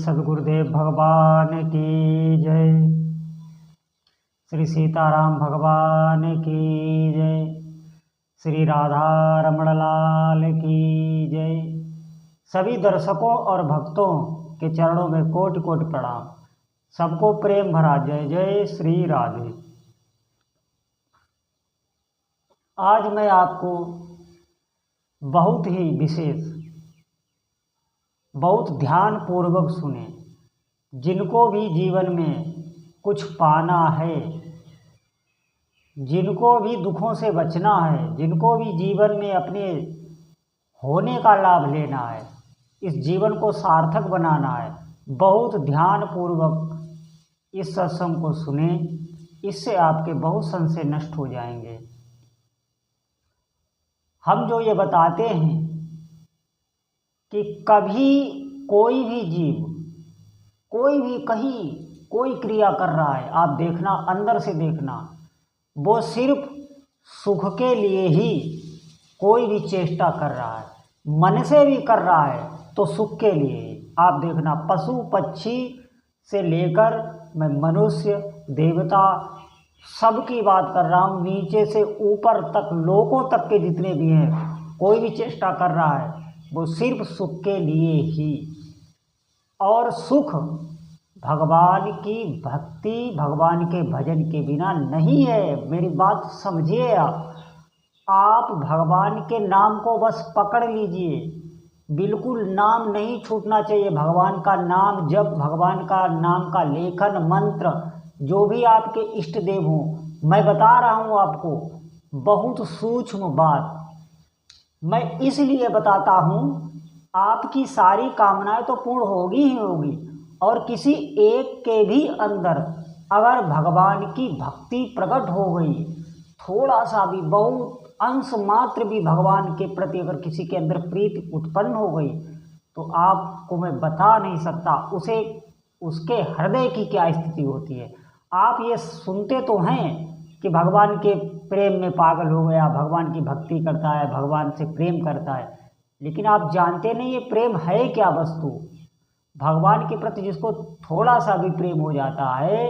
सद्गुरुदेव भगवान की जय। श्री सीताराम भगवान की जय। श्री राधा रमण लाल की जय। सभी दर्शकों और भक्तों के चरणों में कोटि कोटि प्रणाम। सबको प्रेम भरा जय जय श्री राधे। आज मैं आपको बहुत ही विशेष, बहुत ध्यान पूर्वक सुने, जिनको भी जीवन में कुछ पाना है, जिनको भी दुखों से बचना है, जिनको भी जीवन में अपने होने का लाभ लेना है, इस जीवन को सार्थक बनाना है, बहुत ध्यान पूर्वक इस सत्संग को सुने। इससे आपके बहुत संशय नष्ट हो जाएंगे। हम जो ये बताते हैं कि कभी कोई भी जीव, कोई भी कहीं कोई क्रिया कर रहा है, आप देखना, अंदर से देखना, वो सिर्फ सुख के लिए ही कोई भी चेष्टा कर रहा है। मन से भी कर रहा है तो सुख के लिए ही। आप देखना, पशु पक्षी से लेकर मैं मनुष्य देवता सबकी बात कर रहा हूँ, नीचे से ऊपर तक, लोगों तक के जितने भी हैं, कोई भी चेष्टा कर रहा है वो सिर्फ सुख के लिए ही। और सुख भगवान की भक्ति, भगवान के भजन के बिना नहीं है। मेरी बात समझिए। आप भगवान के नाम को बस पकड़ लीजिए, बिल्कुल नाम नहीं छूटना चाहिए। भगवान का नाम जब, भगवान का नाम का लेखन, मंत्र, जो भी आपके इष्ट देव हों, मैं बता रहा हूँ आपको बहुत सूक्ष्म बात। मैं इसलिए बताता हूँ, आपकी सारी कामनाएं तो पूर्ण होगी ही होगी, और किसी एक के भी अंदर अगर भगवान की भक्ति प्रकट हो गई, थोड़ा सा भी, बहुत अंश मात्र भी भगवान के प्रति अगर किसी के अंदर प्रीति उत्पन्न हो गई, तो आपको मैं बता नहीं सकता उसे, उसके हृदय की क्या स्थिति होती है। आप ये सुनते तो हैं कि भगवान के प्रेम में पागल हो गया, भगवान की भक्ति करता है, भगवान से प्रेम करता है, लेकिन आप जानते नहीं ये प्रेम है क्या वस्तु। भगवान के प्रति जिसको थोड़ा सा भी प्रेम हो जाता है,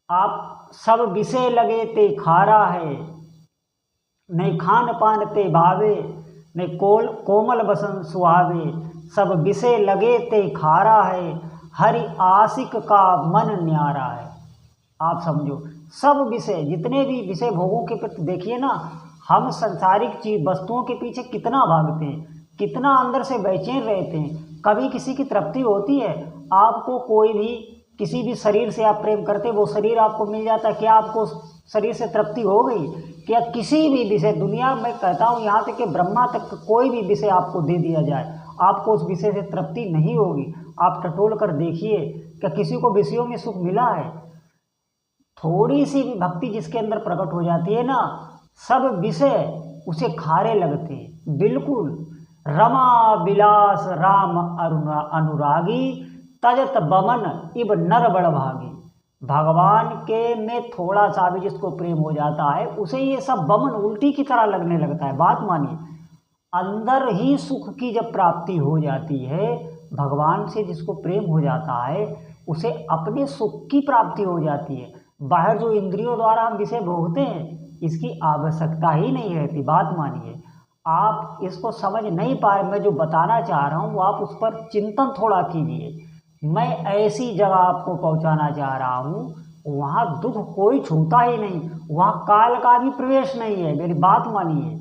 आप सब विषय लगे ते खारा है, नहीं खान पान ते भावे, नहीं कोमल बसन सुहावे, सब विषय लगे ते खारा है, हरि आशिक का मन न्यारा है। आप समझो, सब विषय, जितने भी विषय भोगों के प्रति देखिए ना, हम संसारिक चीज वस्तुओं के पीछे कितना भागते हैं, कितना अंदर से बेचैन रहते हैं। कभी किसी की तृप्ति होती है? आपको कोई भी, किसी भी शरीर से आप प्रेम करते, वो शरीर आपको मिल जाता, क्या आपको शरीर से तृप्ति हो गई? क्या किसी भी विषय, दुनिया में कहता हूँ यहाँ तक कि ब्रह्मा तक कोई भी विषय आपको दे दिया जाए, आपको उस विषय से तृप्ति नहीं होगी। आप टटोल कर देखिए, क्या किसी को विषयों में सुख मिला है? थोड़ी सी भी भक्ति जिसके अंदर प्रकट हो जाती है ना, सब विषय उसे खारे लगते हैं। बिल्कुल रमा विलास राम अनुरागी, तजत बमन इब नर बड़भागी। भगवान के में थोड़ा सा भी जिसको प्रेम हो जाता है, उसे ये सब बमन उल्टी की तरह लगने लगता है। बात मानिए, अंदर ही सुख की जब प्राप्ति हो जाती है, भगवान से जिसको प्रेम हो जाता है, उसे अपने सुख की प्राप्ति हो जाती है। बाहर जो इंद्रियों द्वारा हम विषय भोगते हैं, इसकी आवश्यकता ही नहीं रहती। बात मानिए, आप इसको समझ नहीं पा रहे। मैं जो बताना चाह रहा हूँ, वो आप उस पर चिंतन थोड़ा कीजिए। मैं ऐसी जगह आपको पहुँचाना चाह रहा हूँ, वहाँ दुख कोई छूता ही नहीं, वहाँ काल का भी प्रवेश नहीं है। मेरी बात मानिए,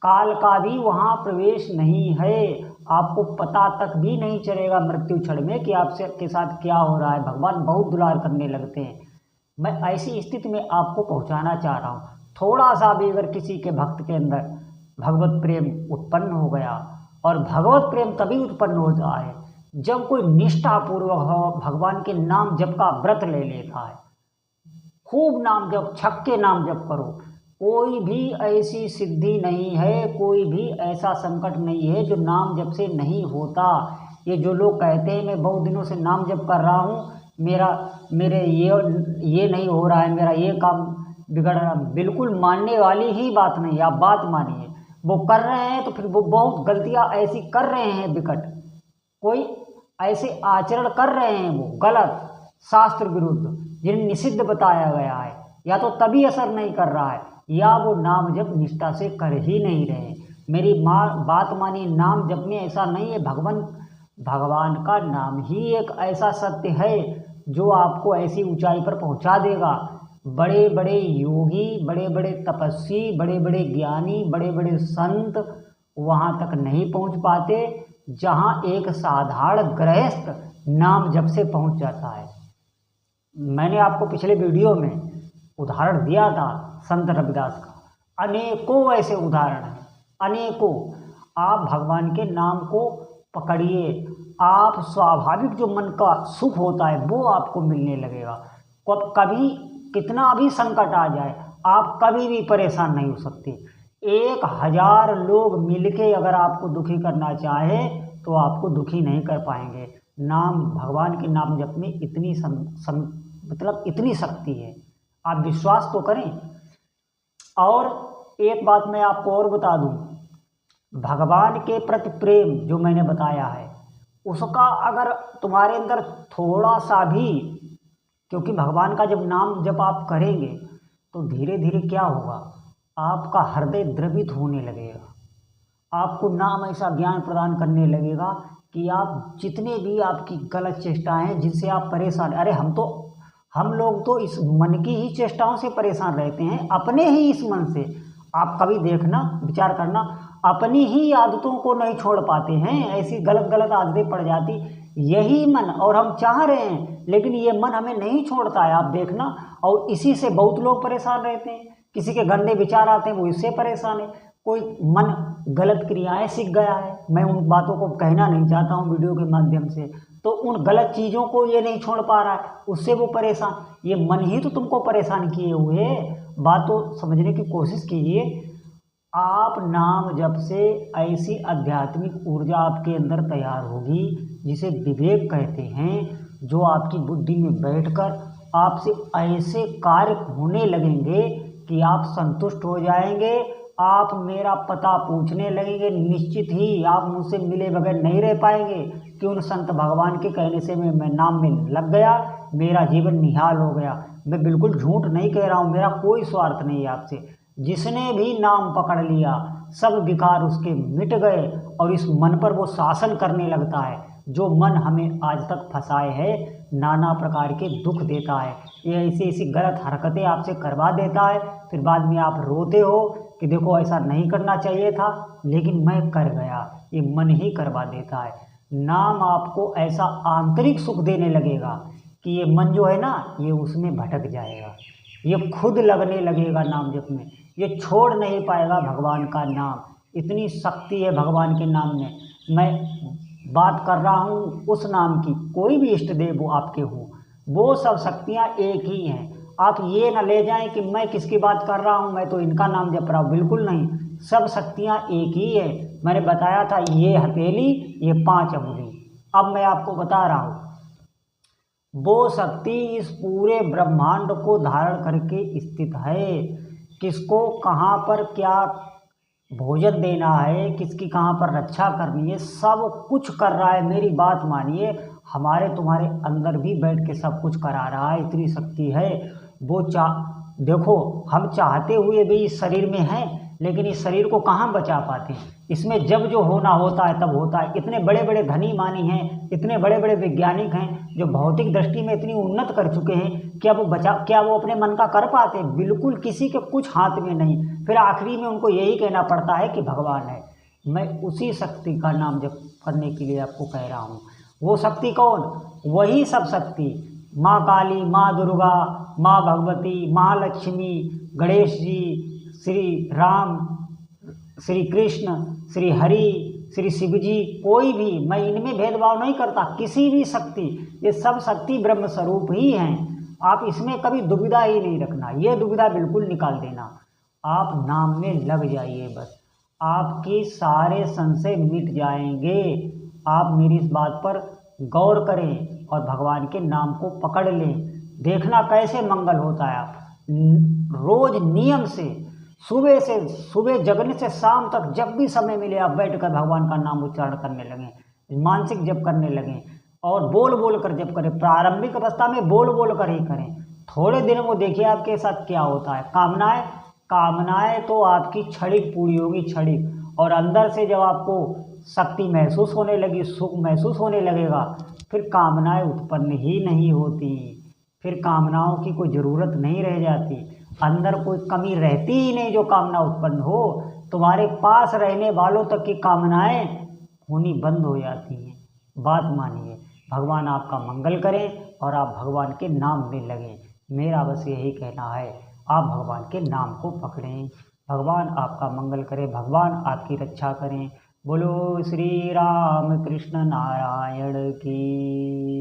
काल का भी वहाँ प्रवेश नहीं है। आपको पता तक भी नहीं चलेगा मृत्यु क्षण में कि आपसे के साथ क्या हो रहा है। भगवान बहुत दुलार करने लगते हैं। मैं ऐसी स्थिति में आपको पहुंचाना चाह रहा हूँ। थोड़ा सा भी अगर किसी के भक्त के अंदर भगवत प्रेम उत्पन्न हो गया, और भगवत प्रेम तभी उत्पन्न होता है जब कोई निष्ठापूर्वक हो, भगवान के नाम जप का व्रत ले लेता है, खूब नाम जप, छक्के नाम जप करो। कोई भी ऐसी सिद्धि नहीं है, कोई भी ऐसा संकट नहीं है जो नाम जप से नहीं होता। ये जो लोग कहते हैं मैं बहुत दिनों से नाम जप कर रहा हूँ, मेरे ये नहीं हो रहा है, मेरा ये काम बिगड़ रहा, बिल्कुल मानने वाली ही बात नहीं। आप बात मानिए, वो कर रहे हैं तो फिर वो बहुत गलतियाँ ऐसी कर रहे हैं विकट। कोई ऐसे आचरण कर रहे हैं वो गलत, शास्त्र विरुद्ध, जिन्हें निषिद्ध बताया गया है, या तो तभी असर नहीं कर रहा है या वो नाम जप निष्ठा से कर ही नहीं रहे। मेरी बात मानिए, नाम जप में ऐसा नहीं है। भगवान का नाम ही एक ऐसा सत्य है जो आपको ऐसी ऊंचाई पर पहुंचा देगा। बड़े बड़े योगी, बड़े बड़े तपस्वी, बड़े बड़े ज्ञानी, बड़े बड़े संत वहाँ तक नहीं पहुँच पाते जहाँ एक साधारण गृहस्थ नाम जप से पहुँच जाता है। मैंने आपको पिछले वीडियो में उदाहरण दिया था संत रविदास का। अनेकों ऐसे उदाहरण हैं, अनेकों। आप भगवान के नाम को पकड़िए, आप स्वाभाविक जो मन का सुख होता है वो आपको मिलने लगेगा। कभी कितना भी संकट आ जाए, आप कभी भी परेशान नहीं हो सकते। 1000 लोग मिलके अगर आपको दुखी करना चाहे तो आपको दुखी नहीं कर पाएंगे। नाम, भगवान के नाम जप में इतनी इतनी शक्ति है, आप विश्वास तो करें। और एक बात मैं आपको और बता दूं, भगवान के प्रति प्रेम जो मैंने बताया है उसका अगर तुम्हारे अंदर थोड़ा सा भी, क्योंकि भगवान का जब नाम जब आप करेंगे तो धीरे धीरे क्या होगा, आपका हृदय द्रवित होने लगेगा। आपको नाम ऐसा ज्ञान प्रदान करने लगेगा कि आप जितने भी आपकी गलत चेष्टाएं हैं जिनसे आप परेशान, अरे हम लोग तो इस मन की ही चेष्टाओं से परेशान रहते हैं, अपने ही इस मन से। आप कभी देखना, विचार करना, अपनी ही आदतों को नहीं छोड़ पाते हैं, ऐसी गलत गलत आदतें पड़ जाती यही मन, और हम चाह रहे हैं लेकिन ये मन हमें नहीं छोड़ता है, आप देखना। और इसी से बहुत लोग परेशान रहते हैं। किसी के गंदे विचार आते हैं वो इससे परेशान है, कोई मन गलत क्रियाएं सीख गया है। मैं उन बातों को कहना नहीं चाहता हूँ वीडियो के माध्यम से, तो उन गलत चीज़ों को ये नहीं छोड़ पा रहा है, उससे वो परेशान। ये मन ही तो तुमको परेशान किए हुए। बातों समझने की कोशिश कीजिए। आप नाम जप से ऐसी आध्यात्मिक ऊर्जा आपके अंदर तैयार होगी जिसे विवेक कहते हैं, जो आपकी बुद्धि में बैठकर आपसे ऐसे कार्य होने लगेंगे कि आप संतुष्ट हो जाएंगे। आप मेरा पता पूछने लगेंगे, निश्चित ही आप मुझसे मिले बगैर नहीं रह पाएंगे कि उन संत भगवान के कहने से मैं नाम में लग गया, मेरा जीवन निहाल हो गया। मैं बिल्कुल झूठ नहीं कह रहा हूँ, मेरा कोई स्वार्थ नहीं है आपसे। जिसने भी नाम पकड़ लिया सब विकार उसके मिट गए और इस मन पर वो शासन करने लगता है। जो मन हमें आज तक फंसाए है, नाना प्रकार के दुख देता है, ये ऐसी ऐसी गलत हरकतें आपसे करवा देता है। फिर बाद में आप रोते हो कि देखो ऐसा नहीं करना चाहिए था, लेकिन मैं कर गया। ये मन ही करवा देता है। नाम आपको ऐसा आंतरिक सुख देने लगेगा कि ये मन जो है ना, ये उसमें भटक जाएगा, ये खुद लगने लगेगा नाम जप में, ये छोड़ नहीं पाएगा भगवान का नाम। इतनी शक्ति है भगवान के नाम में। मैं बात कर रहा हूँ उस नाम की, कोई भी इष्ट देव वो आपके हो, वो सब शक्तियाँ एक ही हैं। आप ये ना ले जाएं कि मैं किसकी बात कर रहा हूँ, मैं तो इनका नाम जप रहा हूँ, बिल्कुल नहीं। सब शक्तियाँ एक ही है। मैंने बताया था ये हथेली, ये 5 अंगुली। अब मैं आपको बता रहा हूँ, वो शक्ति इस पूरे ब्रह्मांड को धारण करके स्थित है। किसको कहाँ पर क्या भोजन देना है, किसकी कहाँ पर रक्षा करनी है, सब कुछ कर रहा है। मेरी बात मानिए, हमारे तुम्हारे अंदर भी बैठ के सब कुछ करा रहा है। इतनी शक्ति है वो। देखो, हम चाहते हुए भी इस शरीर में हैं, लेकिन इस शरीर को कहाँ बचा पाते हैं। इसमें जब जो होना होता है तब होता है। इतने बड़े बड़े धनी मानी हैं, इतने बड़े बड़े वैज्ञानिक हैं जो भौतिक दृष्टि में इतनी उन्नत कर चुके हैं, क्या वो अपने मन का कर पाते? बिल्कुल किसी के कुछ हाथ में नहीं। फिर आखिरी में उनको यही कहना पड़ता है कि भगवान है। मैं उसी शक्ति का नाम जप करने के लिए आपको कह रहा हूँ। वो शक्ति कौन? वही सब शक्ति, माँ काली, माँ दुर्गा, माँ भगवती, महालक्ष्मी, गणेश जी, श्री राम, श्री कृष्ण, श्री हरि, श्री शिव जी, कोई भी, मैं इनमें भेदभाव नहीं करता। किसी भी शक्ति, ये सब शक्ति ब्रह्म स्वरूप ही हैं। आप इसमें कभी दुविधा ही नहीं रखना, ये दुविधा बिल्कुल निकाल देना। आप नाम में लग जाइए बस, आपके सारे संशय मिट जाएंगे। आप मेरी इस बात पर गौर करें और भगवान के नाम को पकड़ लें। देखना कैसे मंगल होता है। आप रोज नियम से सुबह जगने से शाम तक जब भी समय मिले आप बैठकर भगवान का नाम उच्चारण करने लगें, मानसिक जप करने लगें। और बोल बोल कर जप करें। प्रारंभिक अवस्था में बोल बोल कर ही करें। थोड़े दिन वो देखिए आपके साथ क्या होता है। कामनाएं तो आपकी क्षणिक पूरी होगी, क्षणिक। और अंदर से जब आपको शक्ति महसूस होने लगी, सुख महसूस होने लगेगा, फिर कामनाएं उत्पन्न ही नहीं होती। फिर कामनाओं की कोई ज़रूरत नहीं रह जाती। अंदर कोई कमी रहती ही नहीं जो कामना उत्पन्न हो। तुम्हारे पास रहने वालों तक की कामनाएं होनी बंद हो जाती हैं। बात मानिए। भगवान आपका मंगल करें और आप भगवान के नाम में लगें। मेरा बस यही कहना है, आप भगवान के नाम को पकड़ें। भगवान आपका मंगल करें, भगवान आपकी रक्षा करें। बोलो श्री राम कृष्ण नारायण की।